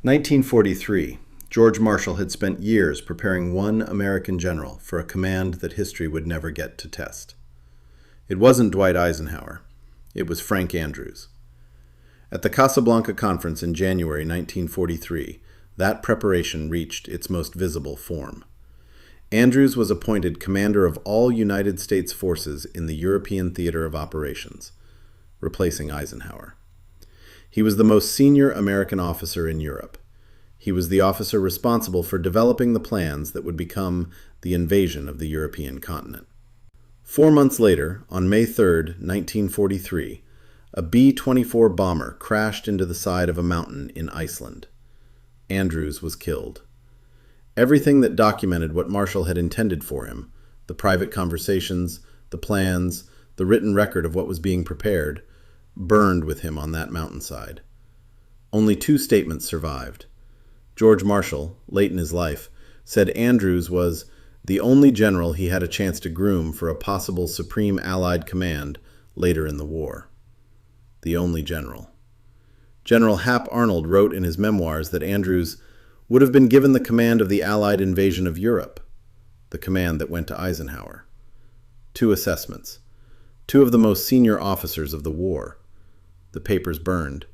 1943. George Marshall had spent years preparing one American general for a command that history would never get to test. It wasn't Dwight Eisenhower. It was Frank Andrews. At the Casablanca Conference in January 1943, that preparation reached its most visible form. Andrews was appointed commander of all United States forces in the European theater of operations, replacing Eisenhower. He was the most senior American officer in Europe. He was the officer responsible for developing the plans that would become the invasion of the European continent. 4 months later, on May 3, 1943, a B-24 bomber crashed into the side of a mountain in Iceland. Andrews was killed. Everything that documented what Marshall had intended for him, the private conversations, the plans, the written record of what was being prepared, burned with him on that mountainside. Only 2 statements survived. George Marshall, late in his life, said Andrews was the only general he had a chance to groom for a possible Supreme Allied command later in the war. The only general. General Hap Arnold wrote in his memoirs that Andrews would have been given the command of the Allied invasion of Europe, the command that went to Eisenhower. 2 assessments. 2 of the most senior officers of the war. The papers burned.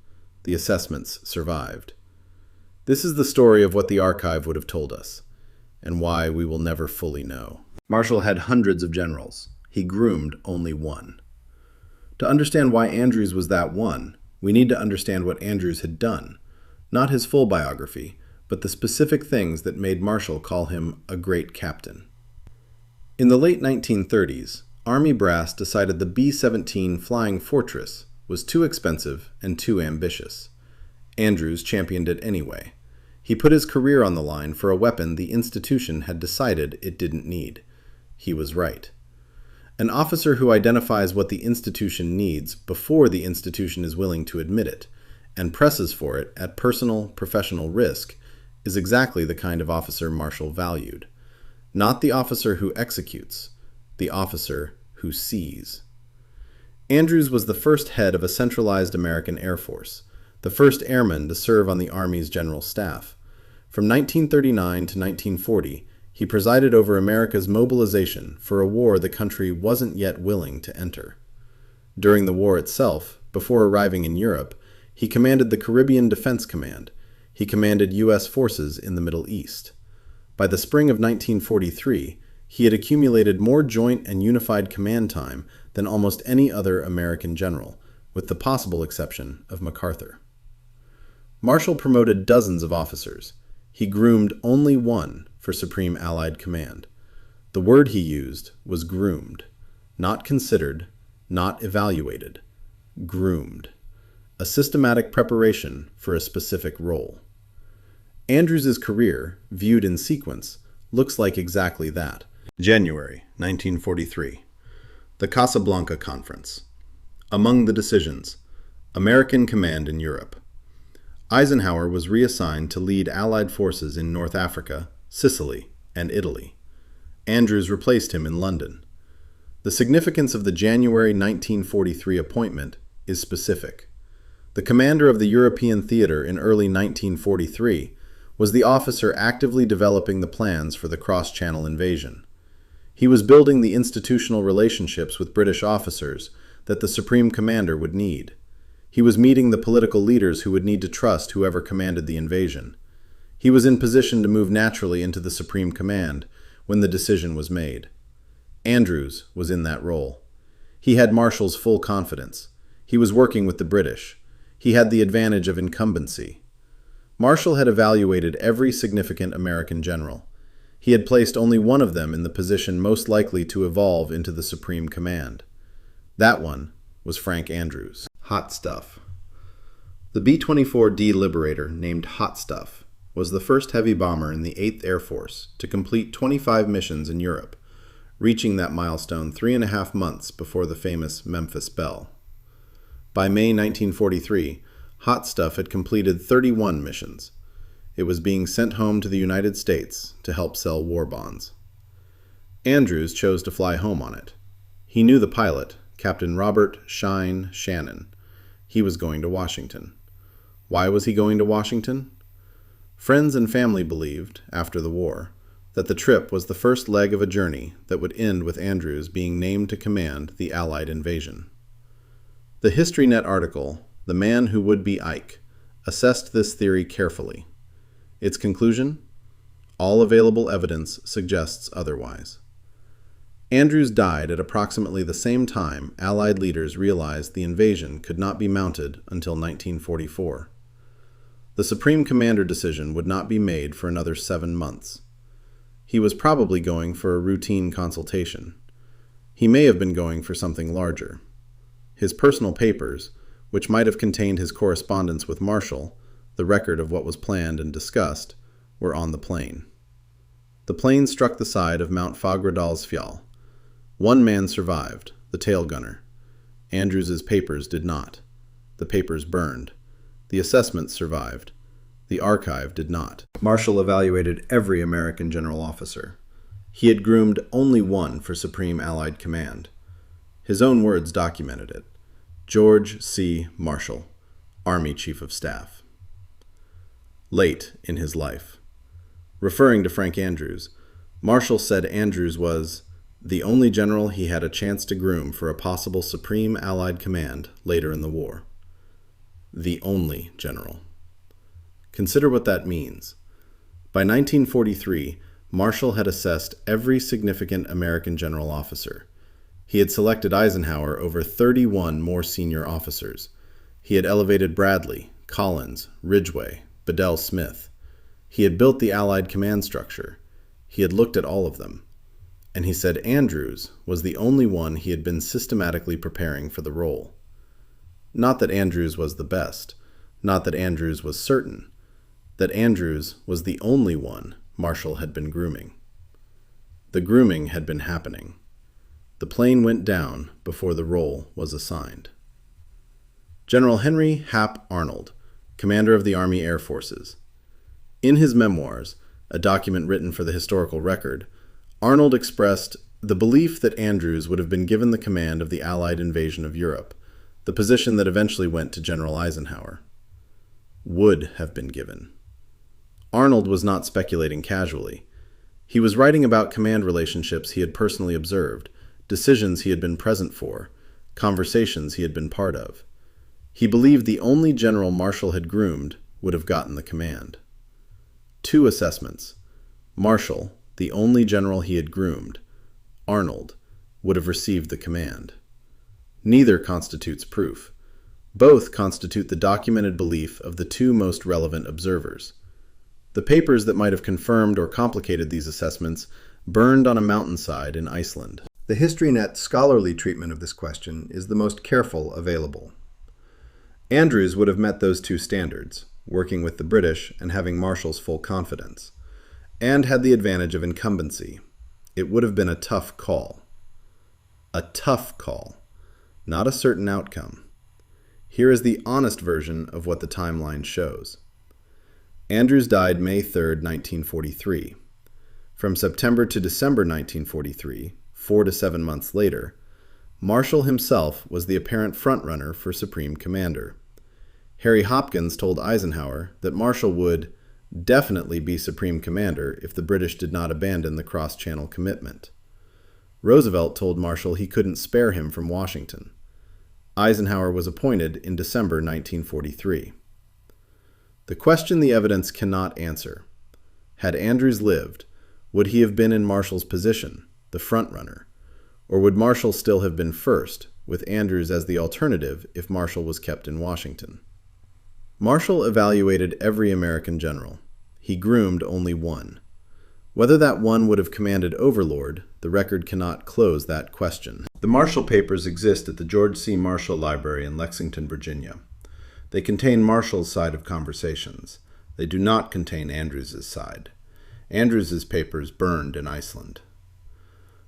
The assessments survived. This is the story of what the archive would have told us, and why we will never fully know. Marshall had hundreds of generals. He groomed only one. To understand why Andrews was that one, we need to understand what Andrews had done, not his full biography, but the specific things that made Marshall call him a great captain. In the late 1930s, Army brass decided the B-17 Flying Fortress was too expensive and too ambitious. Andrews championed it anyway. He put his career on the line for a weapon the institution had decided it didn't need. He was right. An officer who identifies what the institution needs before the institution is willing to admit it, and presses for it at personal, professional risk, is exactly the kind of officer Marshall valued. Not the officer who executes, the officer who sees. Andrews was the first head of a centralized American Air Force, the first airman to serve on the Army's general staff. From 1939 to 1940, he presided over America's mobilization for a war the country wasn't yet willing to enter. During the war itself, before arriving in Europe, he commanded the Caribbean Defense Command. He commanded U.S. forces in the Middle East. By the spring of 1943, he had accumulated more joint and unified command time than almost any other American general, with the possible exception of MacArthur. Marshall promoted dozens of officers. He groomed only one for Supreme Allied Command. The word he used was groomed, not considered, not evaluated. Groomed. A systematic preparation for a specific role. Andrews's career, viewed in sequence, looks like exactly that. January 1943. The Casablanca Conference. Among the decisions, American command in Europe. Eisenhower was reassigned to lead Allied forces in North Africa, Sicily, and Italy. Andrews replaced him in London. The significance of the January 1943 appointment is specific. The commander of the European theater in early 1943 was the officer actively developing the plans for the cross-channel invasion. He was building the institutional relationships with British officers that the Supreme Commander would need. He was meeting the political leaders who would need to trust whoever commanded the invasion. He was in position to move naturally into the Supreme Command when the decision was made. Andrews was in that role. He had Marshall's full confidence. He was working with the British. He had the advantage of incumbency. Marshall had evaluated every significant American general. He had placed only one of them in the position most likely to evolve into the Supreme Command. That one was Frank Andrews. Hot Stuff. The B-24D Liberator, named Hot Stuff, was the first heavy bomber in the 8th Air Force to complete 25 missions in Europe, reaching that milestone 3.5 months before the famous Memphis Belle. By May 1943, Hot Stuff had completed 31 missions. It was being sent home to the United States to help sell war bonds. Andrews chose to fly home on it. He knew the pilot, Captain Robert Shine Shannon. He was going to Washington. Why was he going to Washington? Friends and family believed, after the war, that the trip was the first leg of a journey that would end with Andrews being named to command the Allied invasion. The HistoryNet article, "The Man Who Would Be Ike," assessed this theory carefully. Its conclusion? All available evidence suggests otherwise. Andrews died at approximately the same time Allied leaders realized the invasion could not be mounted until 1944. The Supreme Commander decision would not be made for another 7 months. He was probably going for a routine consultation. He may have been going for something larger. His personal papers, which might have contained his correspondence with Marshall, the record of what was planned and discussed, were on the plane. The plane struck the side of Mount Fagradalsfjall. One man survived, the tail gunner. Andrews's papers did not. The papers burned. The assessments survived. The archive did not. Marshall evaluated every American general officer. He had groomed only one for Supreme Allied Command. His own words documented it. George C. Marshall, Army Chief of Staff. Late in his life. Referring to Frank Andrews, Marshall said Andrews was the only general he had a chance to groom for a possible Supreme Allied Command later in the war. The only general. Consider what that means. By 1943, Marshall had assessed every significant American general officer. He had selected Eisenhower over 31 more senior officers. He had elevated Bradley, Collins, Ridgway, Bedell Smith. He had built the Allied command structure. He had looked at all of them. And he said Andrews was the only one he had been systematically preparing for the role. Not that Andrews was the best, not that Andrews was certain, that Andrews was the only one Marshall had been grooming. The grooming had been happening. The plane went down before the role was assigned. General Henry Hap Arnold, commander of the Army Air Forces. In his memoirs, a document written for the historical record, Arnold expressed the belief that Andrews would have been given the command of the Allied invasion of Europe, the position that eventually went to General Eisenhower. Would have been given. Arnold was not speculating casually. He was writing about command relationships he had personally observed, decisions he had been present for, conversations he had been part of. He believed the only general Marshall had groomed would have gotten the command. 2 assessments. Marshall, the only general he had groomed. Arnold would have received the command. Neither constitutes proof. Both constitute the documented belief of the 2 most relevant observers. The papers that might have confirmed or complicated these assessments burned on a mountainside in Iceland. The HistoryNet scholarly treatment of this question is the most careful available. Andrews would have met those 2 standards, working with the British and having Marshall's full confidence, and had the advantage of incumbency. It would have been a tough call. A tough call, not a certain outcome. Here is the honest version of what the timeline shows. Andrews died May 3, 1943. From September to December 1943, 4 to 7 months later, Marshall himself was the apparent frontrunner for Supreme Commander. Harry Hopkins told Eisenhower that Marshall would definitely be Supreme Commander if the British did not abandon the cross-channel commitment. Roosevelt told Marshall he couldn't spare him from Washington. Eisenhower was appointed in December 1943. The question the evidence cannot answer. Had Andrews lived, would he have been in Marshall's position, the frontrunner, or would Marshall still have been first, with Andrews as the alternative if Marshall was kept in Washington? Marshall evaluated every American general. He groomed only one. Whether that one would have commanded Overlord, the record cannot close that question. The Marshall Papers exist at the George C. Marshall Library in Lexington, Virginia. They contain Marshall's side of conversations. They do not contain Andrews's side. Andrews's papers burned in Iceland.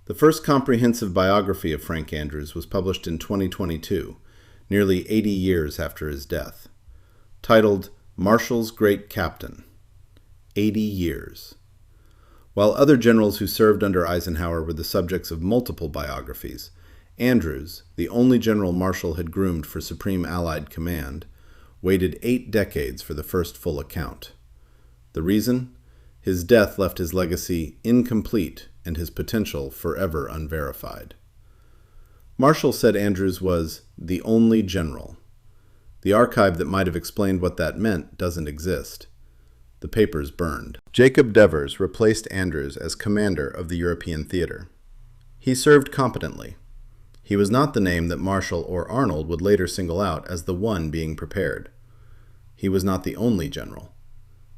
The first comprehensive biography of Frank Andrews was published in 2022, nearly 80 years after his death. Titled Marshall's Great Captain. 80 years. While other generals who served under Eisenhower were the subjects of multiple biographies, Andrews, the only general Marshall had groomed for Supreme Allied Command, waited 8 decades for the first full account. The reason? His death left his legacy incomplete and his potential forever unverified. Marshall said Andrews was the only general. The archive that might have explained what that meant doesn't exist. The papers burned. Jacob Devers replaced Andrews as commander of the European theater. He served competently. He was not the name that Marshall or Arnold would later single out as the one being prepared. He was not the only general.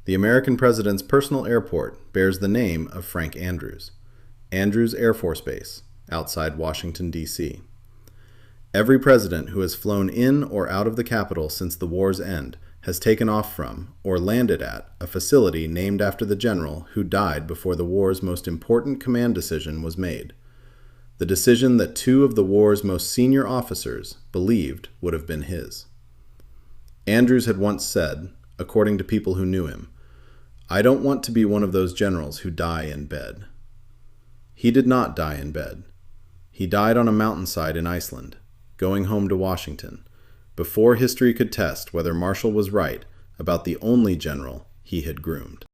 The American president's personal airport bears the name of Frank Andrews, Andrews Air Force Base, outside Washington, D.C. Every president who has flown in or out of the capital since the war's end has taken off from or landed at a facility named after the general who died before the war's most important command decision was made, the decision that two of the war's most senior officers believed would have been his. Andrews had once said, according to people who knew him, "I don't want to be one of those generals who die in bed." He did not die in bed. He died on a mountainside in Iceland, going home to Washington, before history could test whether Marshall was right about the only general he had groomed.